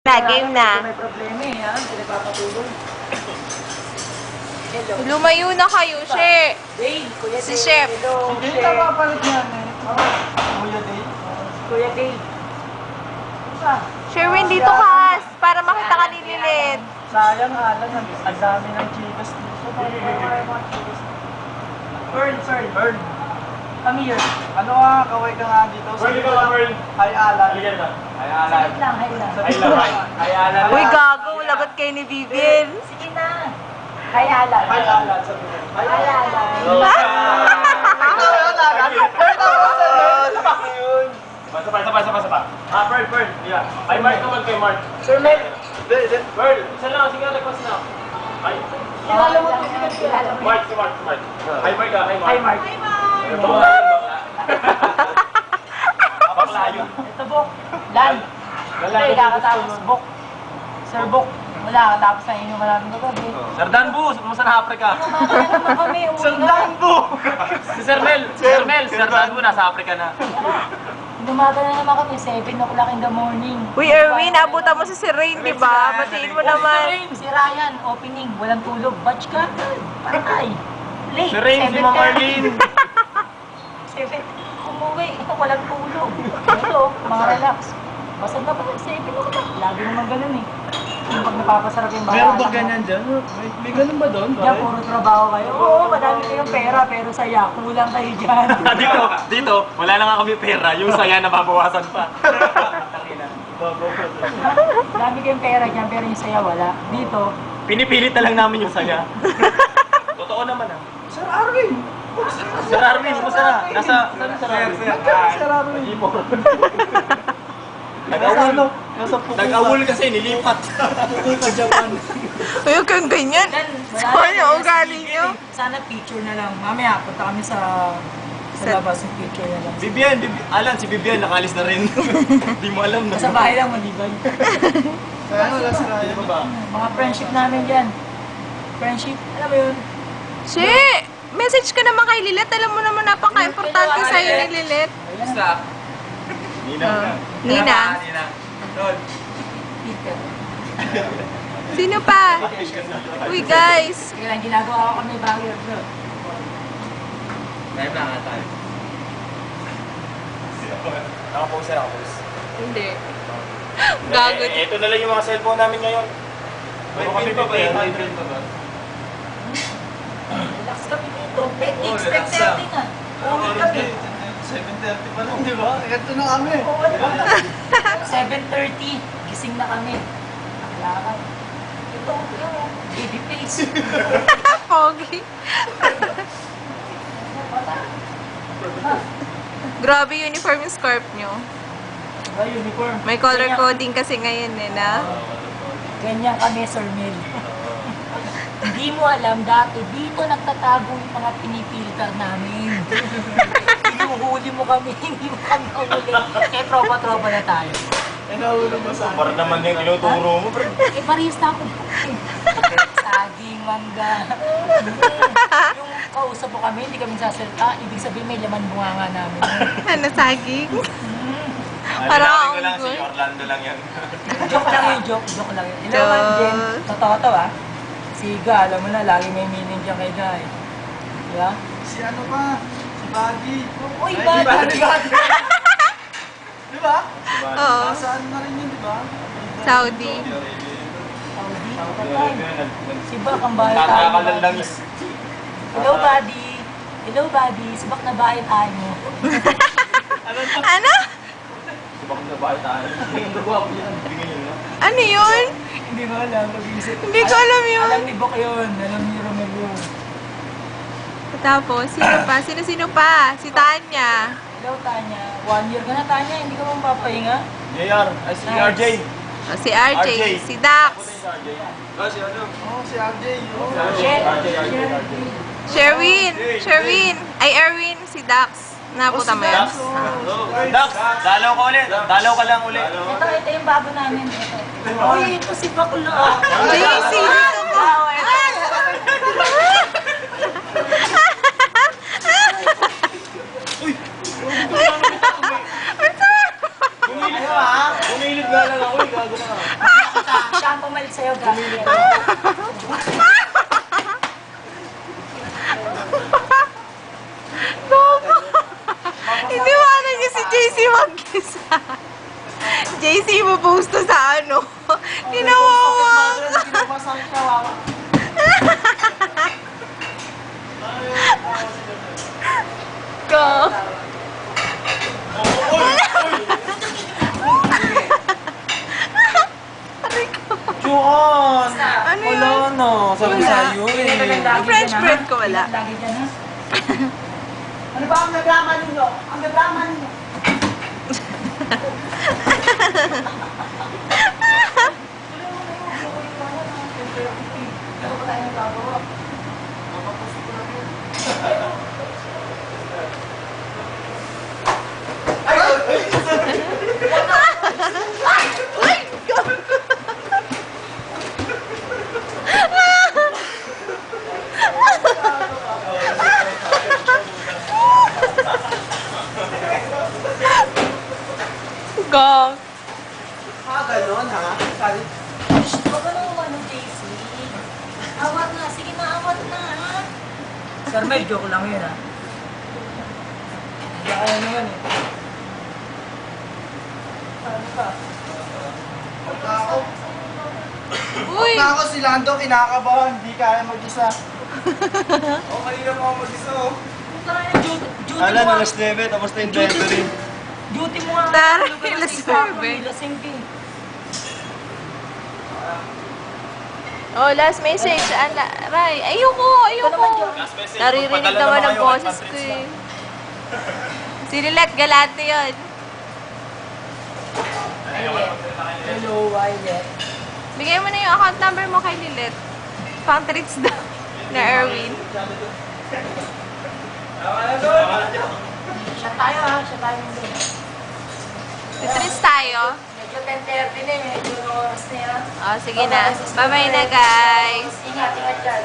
Game na. May problema eh, ha? Hindi nagpapatulong. Lumayo na kayo, She. Dale, Kuya Si Dale. Chef. Hello, Hindi Chef. na papalit niyan eh. Kuya Dave. Kuya Dale. Sherwin, dito ka. Para makita ka ni Lilith. Sayang Alan, ang dami ng chicas dito. Pearl. Come here. Ano nga, kaway ka nga dito. Pearl. Hi Alan. Hi, Alan. Saglit lang, hay lang. Hi, Alan. Uy, gago. Lagot kayo ni Vivian. Sige na. Hay Alan. Hi Alan. Sabi mo. Hay Alan. Ikaw yun Alan. Sapa. Pearl. Yeah. Hi, Mark naman kay Mark. Sir Mel. Pearl, isa lang. Sige, request na. Hi. Kilala mo to, kilala mo. Mark. Hi, Mark. Hi, Mark. Bakla yun. Ito, Bok. Lan. Hindi, kakatapos, Bok. Sir Bok. Wala, katapos na inuman namin kagabi. Sir Danbu, sa na Africa. Inuman na naman kami, umuwi na. Si Sir Danbu, nasa Africa na. Dumaga na naman kami, 7 o'clock in the morning. Uy, Erwin, abutan mo si Ray, di ba? Batiin mo naman. Si Ryan, opening, walang tulog. Batch ka, patay. Late, Si Rain, si Ma'am 7:30. Arlene. 7, umuwi, walang tulog. Ito, mga relax. Basag na pa, 7 o'clock. Lagi naman ganun eh. Yung pag napapasarap yung bahay. Meron ba ganyan dyan? May ganun ba doon? Yan, puro trabaho kayo. Oo, madami kayong pera, pero saya, kulang kayo dyan. Dito, wala na nga kami pera. Yung saya nababawasan pa. Madami kayong pera dyan, pero yung saya wala. Dito, Pinipilit na lang namin yung saya. Totoo naman ah. Sir Arvin. Sir Arvin, kumusta na? Nasa Sir Arvin? Sir Arvin. Nag-awol kasi, nilipat. Pupunta Japan. Uy, huwag kang ganyan. Ano, ugali nyo? Sana picture na lang. Mamaya, punta kami sa labas ng picture na lang. Alan, si Vivian nakalis na rin. Di mo alam na. Sa bahay lang, malibay. Ano wala si Ryan? Ano ba? Mga friendship namin dyan. Friendship, alam mo yun? She, message ka naman kay Lilith. Alam mo naman napaka-importante sa'yo ni Lilith. Basta. Nina. Nina. Rod. Peter. Sino pa? Uy, guys. Sige lang, ginagawa ko kami bagay. Live na nga tayo. Nakapost. Hindi. Gago. Ito na lang yung mga cellphone namin ngayon. Puro kami pipay. Relax kami dito. Expect natin ah. Uwi kami. 7:30 pa lang, di ba? Ito na kami. 7:30, gising na kami. Nakalakad. Ito, yung baby face. Pogi. Grabe uniform yung scarf nyo. Diba, uniform? May color coding kasi ngayon eh, na? Ganyan kami, Sir Mel. Hindi mo alam, dati dito nagtatago yung mga pinipilter namin. Hinuhuli mo kami, hindi mo kami huli. Kaya tropa-tropa na tayo. Nahulog mo sa Para naman yung tinuturo mo, bro. Eh, barista ako. Saging, mangga. Yung kausap mo kami, hindi kami sasalita. Ibig sabihin may laman bunganga namin. Ano, saging? Parang ko lang, si Orlando lang yan. Joke lang yun, joke lang yun. Hello, Ma'am Jen. Totoo to, ah. Si Ga, alam mo na, lagi may meaning dyan kay Ga, eh. Diba? Si ano pa? Si Baggy. Uy, Buddy! Di ba? Oo. Nasaan na rin yun, di ba? Saudi. Saudi, patay. Si Bak, ang bahay tayo. Kakalalangis. Hello, Buddy. Hello, Buddy. Si Bak na bahay tayo. Ano? Bakit na bahay tayo? Ang gagawa ko yan. Bigyan yun, no? Ano yun? Hindi ko alam. Nag-iisip. Hindi ko alam yun. Alam ni Bok yun. Alam ni Romel yun. Tapos, sino pa? Sino pa? Si Tanya. Hello, Tanya. 1 year ka na, Tanya. Hindi ka mong papahinga. JR, ay si Nice. RJ. O, si RJ. Si Dax. Si RJ. Si ano? Oo, si RJ. yun. Sherwin. Ay, Erwin. Si Dax. Naputa mo yan? Dax, dalaw ka ulit. Dalaw ka lang ulit. Ito yung bago namin. Ito. Uy, ito si Bakla. JC, dito ko. Bumilid nga lang ako, gago ka. Siya ang pumalit sa'yo, galing yan. Bobo. Hindi mo alam niya si JC mag-isa. JC mo post to sa ano. Kinawawag. Hindi na masakit ka, wawa. Go. Juan! Ano yun? Wala na. Sabi Wala. sa'yo Yung French bread ko wala. Lagi dyan, ha? Ano ba ang naglaman ninyo? Ang naglaman ninyo? Go. Ganon ha? Sabi, Huwag ka nang umano, JC. Awat na. Sige na, awat na, ha? Sir Mel, joke lang yun, ha? Hindi kaya naman, eh. Ano ka? Uy. na ako si Lando, kinakabahan, hindi kaya mag-isa. Kanina mo ako mag-isa oh. Duty Alan, mo, alas 9, tapos na yung delivery. duty mo nga. Tara, Lugar na alas sa isang, 9. lasing ka, eh. Oh, last message. Ray, ayoko. Last message. Naririnig Magpadala naman ang kayo, boses 100 ko eh. Si Lilet, galante yun. Hello, Violet. Bigay mo na yung account number mo kay Lilet. Pang treats daw na Erwin. Siya tayo, ha? Siya tayo hindi. Treats tayo. Medyo 10:30 na, eh. Medyo oras na yan. Oh, sige na. Bye-bye na, guys. Ingat, ingat dyan.